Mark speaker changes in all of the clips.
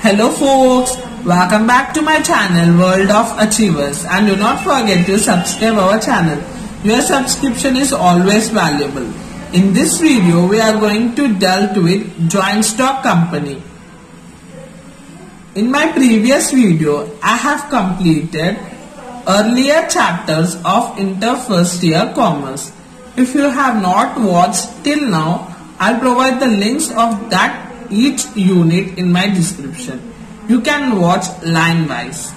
Speaker 1: Hello folks, welcome back to my channel World of Achievers, and do not forget to subscribe our channel. Your subscription is always valuable. In this video we are going to delve with joint stock company. In my previous video I have completed earlier chapters of inter first year commerce. If you have not watched till now, I'll provide the links of that each unit in my description. You can watch line wise.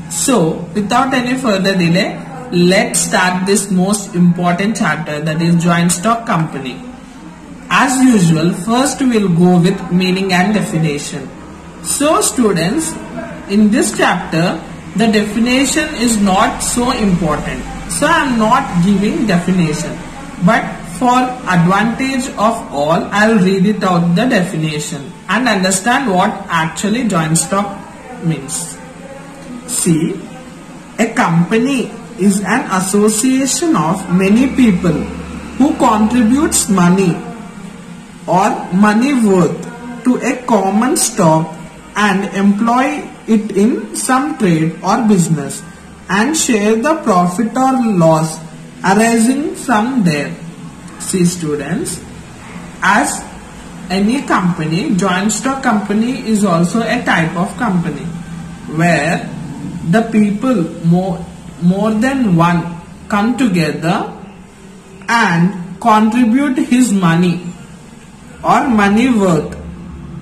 Speaker 1: So without any further delay, let's start this most important chapter, that is joint stock company. As usual, first we will go with meaning and definition. So students, in this chapter the definition is not so important, so I am not giving definition, but for advantage of all, I will read it out the definition and understand what actually joint stock means. See, a company is an association of many people who contributes money or money worth to a common stock and employ it in some trade or business and share the profit or loss arising from there. See students, as any company, joint stock company is also a type of company where the people more than one come together and contribute his money or money worth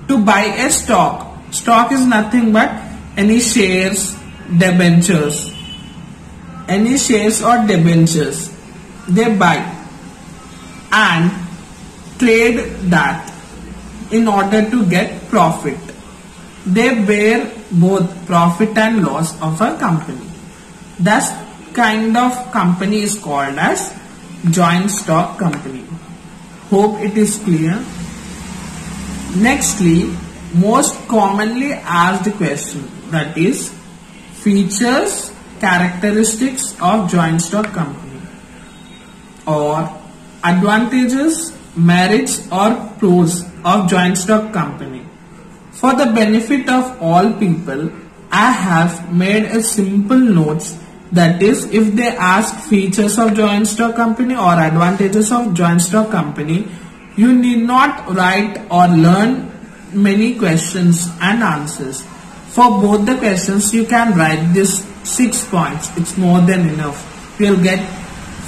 Speaker 1: to buy a stock. Stock is nothing but any shares, debentures, any shares or debentures they buy and trade that in order to get profit. They bear both profit and loss of a company. That kind of company is called as joint stock company. Hope it is clear. Nextly, most commonly asked question, that is features, characteristics of joint stock company, or advantages, merits or pros of joint stock company. For the benefit of all people, I have made a simple notes, that is, if they ask features of joint stock company or advantages of joint stock company, you need not write or learn many questions and answers. For both the questions you can write this 6 points, it's more than enough. You will get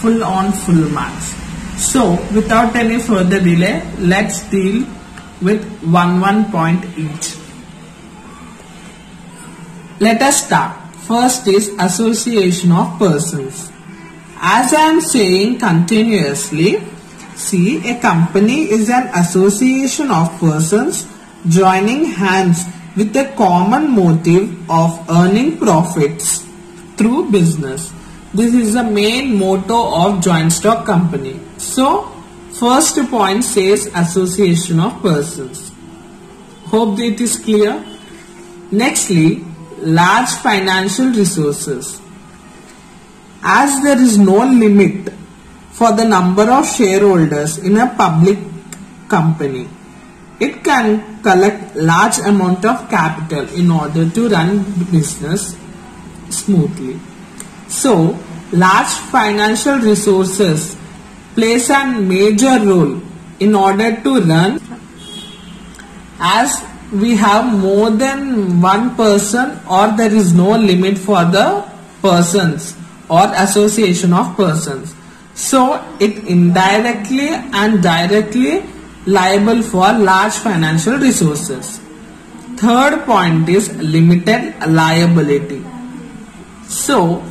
Speaker 1: full marks. So without any further delay, let's deal with one point each. Let us start. First is association of persons. As I am saying continuously, see, a company is an association of persons joining hands with a common motive of earning profits through business. This is the main motto of joint stock company. So, first point says association of persons. Hope it is clear. Nextly, large financial resources. As there is no limit for the number of shareholders in a public company, it can collect large amount of capital in order to run business smoothly. So, large financial resources plays a major role in order to run, as we have more than one person or there is no limit for the persons or association of persons. So, it indirectly and directly liable for large financial resources. Third point is limited liability. So,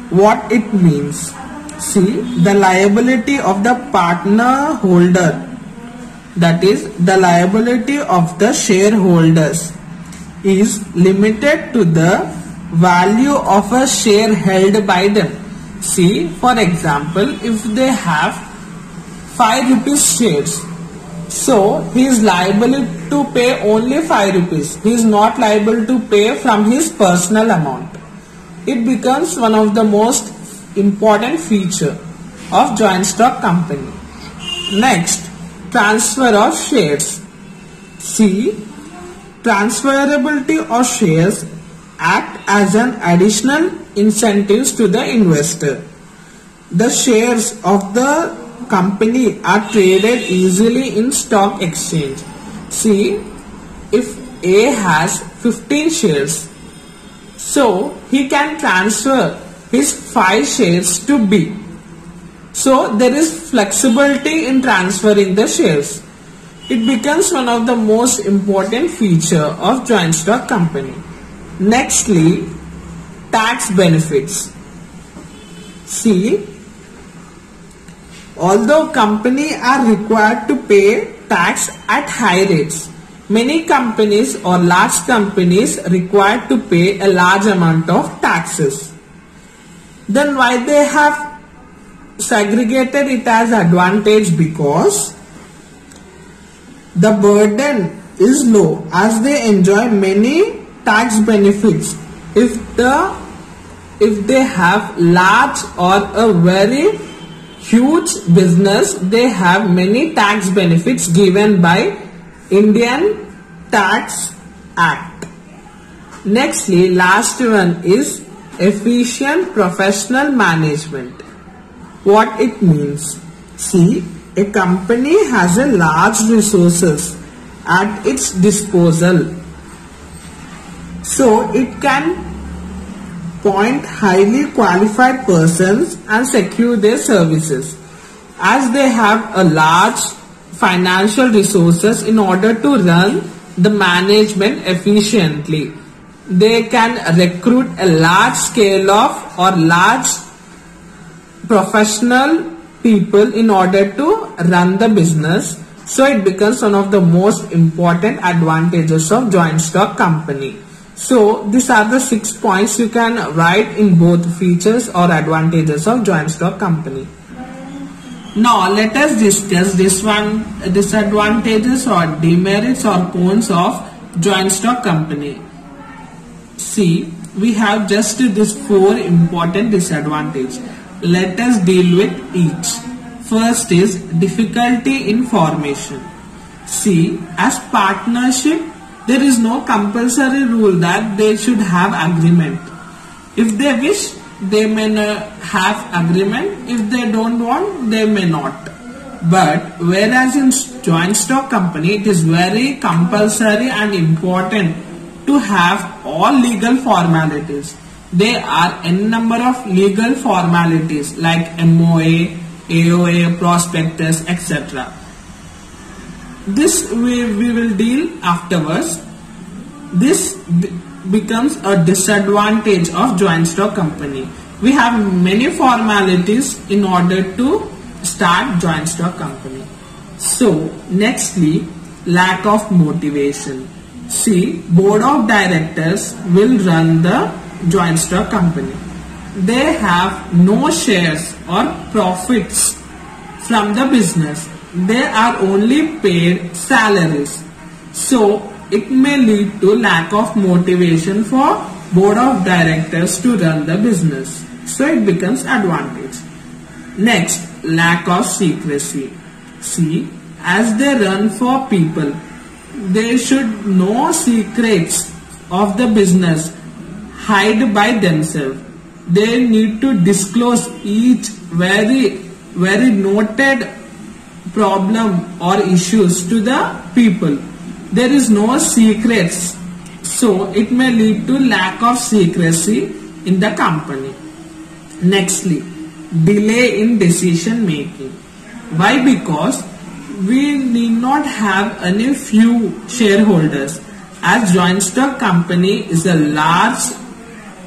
Speaker 1: what it means? See, the liability of the partner holder, that is the liability of the shareholders, is limited to the value of a share held by them. See, for example, if they have 5 rupees shares, so he is liable to pay only 5 rupees. He is not liable to pay from his personal amount. It becomes one of the most important feature of joint stock company. Next, transfer of shares. See, transferability of shares act as an additional incentives to the investor. The shares of the company are traded easily in stock exchange. See, if A has 15 shares, so he can transfer his 5 shares to B. So there is flexibility in transferring the shares. It becomes one of the most important feature of joint stock company. Nextly, tax benefits. See, although companies are required to pay tax at high rates, many companies or large companies required to pay a large amount of taxes. Then why they have segregated it as advantage? Because the burden is low as they enjoy many tax benefits. If they have large or a very huge business, they have many tax benefits given by Indian Tax Act. Nextly, last one is efficient professional management. What it means? See, a company has a large resources at its disposal, so it can appoint highly qualified persons and secure their services. As they have a large financial resources in order to run the management efficiently, they can recruit a large scale of or large professional people in order to run the business. So it becomes one of the most important advantages of joint stock company. So these are the 6 points you can write in both features or advantages of joint stock company. Now let us discuss disadvantages or demerits or cons of joint stock company. See, we have just these 4 important disadvantages. Let us deal with each. First is difficulty in formation. See, as partnership, there is no compulsory rule that they should have agreement. If they wish, they may have agreement. If they don't want, they may not. But whereas in joint stock company, it is very compulsory and important to have all legal formalities. There are n number of legal formalities like MOA, AOA, prospectus, etc. This we will deal afterwards. This becomes a disadvantage of joint stock company. We have many formalities in order to start joint stock company. So nextly, lack of motivation. See, board of directors will run the joint stock company. They have no shares or profits from the business. They are only paid salaries. So it may lead to lack of motivation for board of directors to run the business. So it becomes advantage. Next, lack of secrecy. See, as they run for people, they should know secrets of the business, hide by themselves. They need to disclose each very noted problem or issues to the people. There is no secrets, so it may lead to lack of secrecy in the company. Nextly, delay in decision making. Why? Because we need not have any few shareholders, as joint stock company is a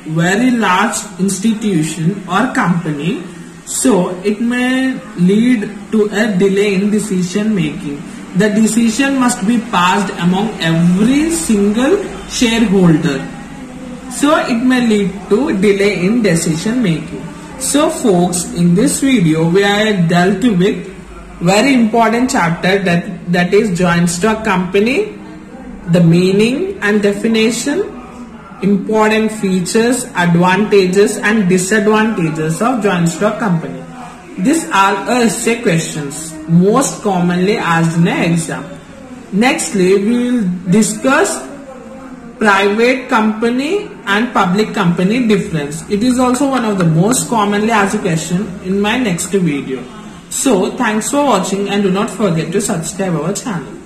Speaker 1: very large institution or company, so it may lead to a delay in decision making. The decision must be passed among every single shareholder, so it may lead to delay in decision making. So folks, in this video we are dealt with very important chapter that is joint stock company, the meaning and definition, important features, advantages and disadvantages of joint stock company. These are essay questions most commonly asked in an exam. Nextly, we will discuss private company and public company difference. It is also one of the most commonly asked question in my next video. So thanks for watching and do not forget to subscribe our channel.